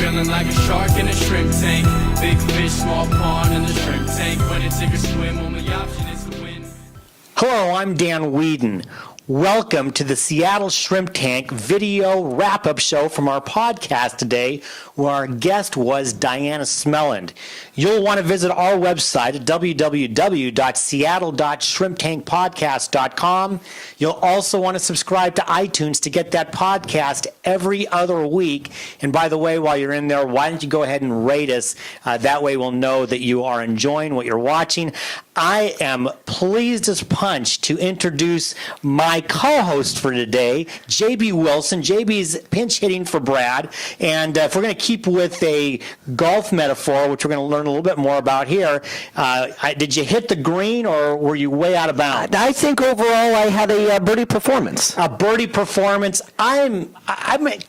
feeling like a shark in a shrimp tank. Big fish, small pond in the shrimp tank. When it take a swim, only option is to win. Hello, I'm Dan Whedon. Welcome to the Seattle Shrimp Tank video wrap-up show from our podcast today, where our guest was Diana Smeland. You'll want to visit our website at www.seattle.shrimptankpodcast.com. You'll also want to subscribe to iTunes to get that podcast every other week. And by the way, while you're in there, why don't you go ahead and rate us? That way we'll know that you are enjoying what you're watching. I am pleased as punch to introduce my co-host for today, JB Wilson. JB's pinch hitting for Brad. And if we're going to keep with a golf metaphor, which we're going to learn a little bit more about here, did you hit the green or were you way out of bounds? I think overall I had a birdie performance. A birdie performance. I'm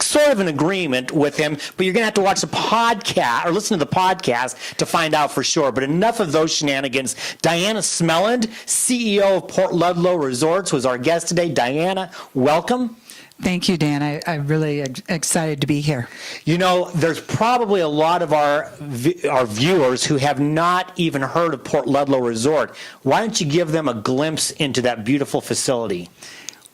sort of in agreement with him, but you're going to have to watch the podcast or listen to the podcast to find out for sure. But enough of those shenanigans. Diana Smeland, CEO of Port Ludlow Resorts, was our guest today. Diana, welcome. Thank you, Dan. I'm really excited to be here. You know, there's probably a lot of our viewers who have not even heard of Port Ludlow Resort. Why don't you give them a glimpse into that beautiful facility?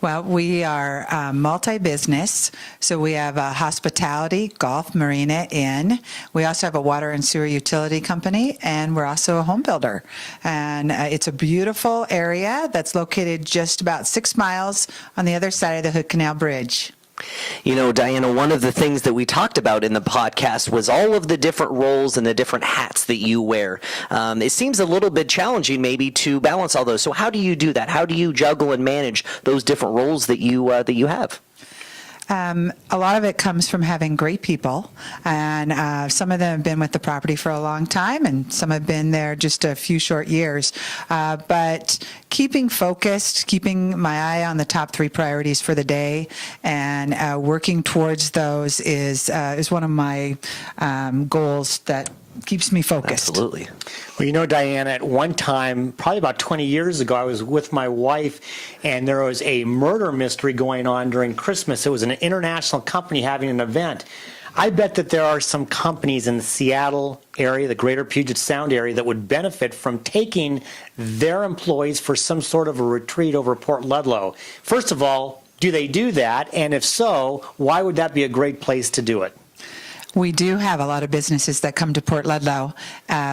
Well, we are multi-business, so we have a hospitality, golf, marina, inn. We also have a water and sewer utility company, and we're also a home builder. And it's a beautiful area that's located just about 6 miles on the other side of the Hood Canal Bridge. You know, Diana, one of the things that we talked about in the podcast was all of the different roles and the different hats that you wear. It seems a little bit challenging maybe to balance all those. So how do you do that? How do you juggle and manage those different roles that you have? A lot of it comes from having great people, and some of them have been with the property for a long time, and some have been there just a few short years. But keeping focused, keeping my eye on the top 3 priorities for the day, and working towards those is one of my goals that keeps me focused. Absolutely. Well, you know, Diana, at one time, probably about 20 years ago, I was with my wife, and there was a murder mystery going on during Christmas. It was an international company having an event. I bet that there are some companies in the Seattle area, the greater Puget Sound area, that would benefit from taking their employees for some sort of a retreat over Port Ludlow. First of all, do they do that? And if so, why would that be a great place to do it? We do have a lot of businesses that come to Port Ludlow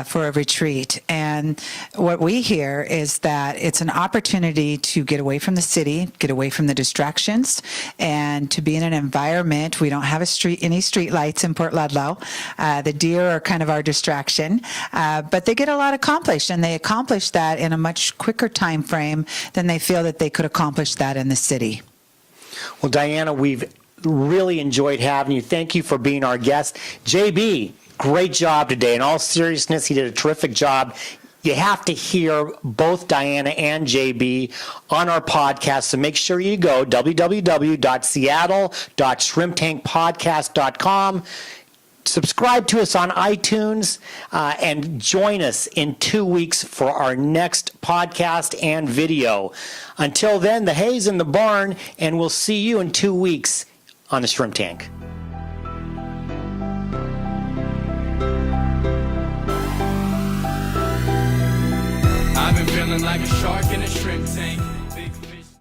for a retreat. And what we hear is that it's an opportunity to get away from the city, get away from the distractions, and to be in an environment. We don't have any street lights in Port Ludlow. The deer are kind of our distraction. But they get a lot accomplished, and they accomplish that in a much quicker time frame than they feel that they could accomplish that in the city. Well, Diana, we've really enjoyed having you. Thank you for being our guest. JB, great job today. In all seriousness, he did a terrific job. You have to hear both Diana and JB on our podcast, so make sure you go www.seattle.shrimptankpodcast.com. Subscribe to us on iTunes and join us in 2 weeks for our next podcast and video. Until then, the hay's in the barn, and we'll see you in 2 weeks on the Shrimp Tank. I've been feeling like a shark in a shrimp tank.